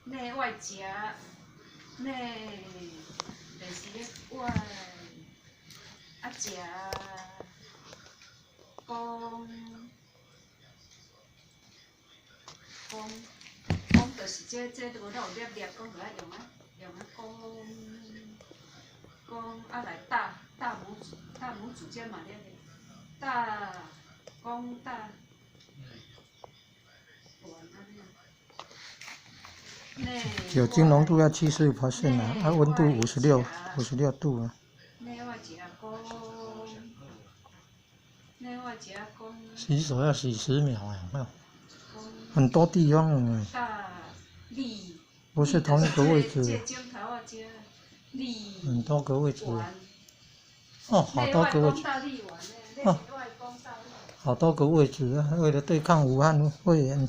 内外夹，内就是咧外夹讲就是这无哪有粒粒讲落来用讲来大拇指尖嘛咧，大。 酒精浓度要75%啊，温度56度啊。洗手要洗10秒啊，很多地方啊，不是同一个位置，很多个位置。哦，好多个位置。哦，好多个位置啊，为了对抗武汉肺炎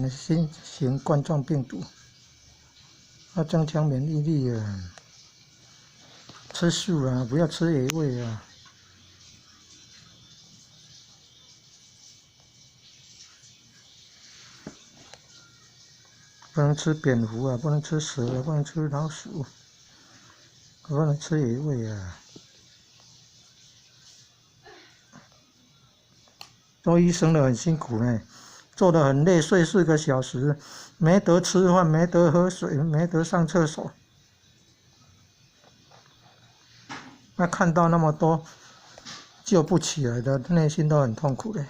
的新型冠状病毒，要增强免疫力啊！吃素啊，不要吃野味啊！不能吃蝙蝠啊，不能吃蛇啊，不能吃老鼠，不能吃野味啊！做医生的很辛苦呢，做得很累，睡4个小时，没得吃饭，没得喝水，没得上厕所。那看到那么多救不起来的，内心都很痛苦的。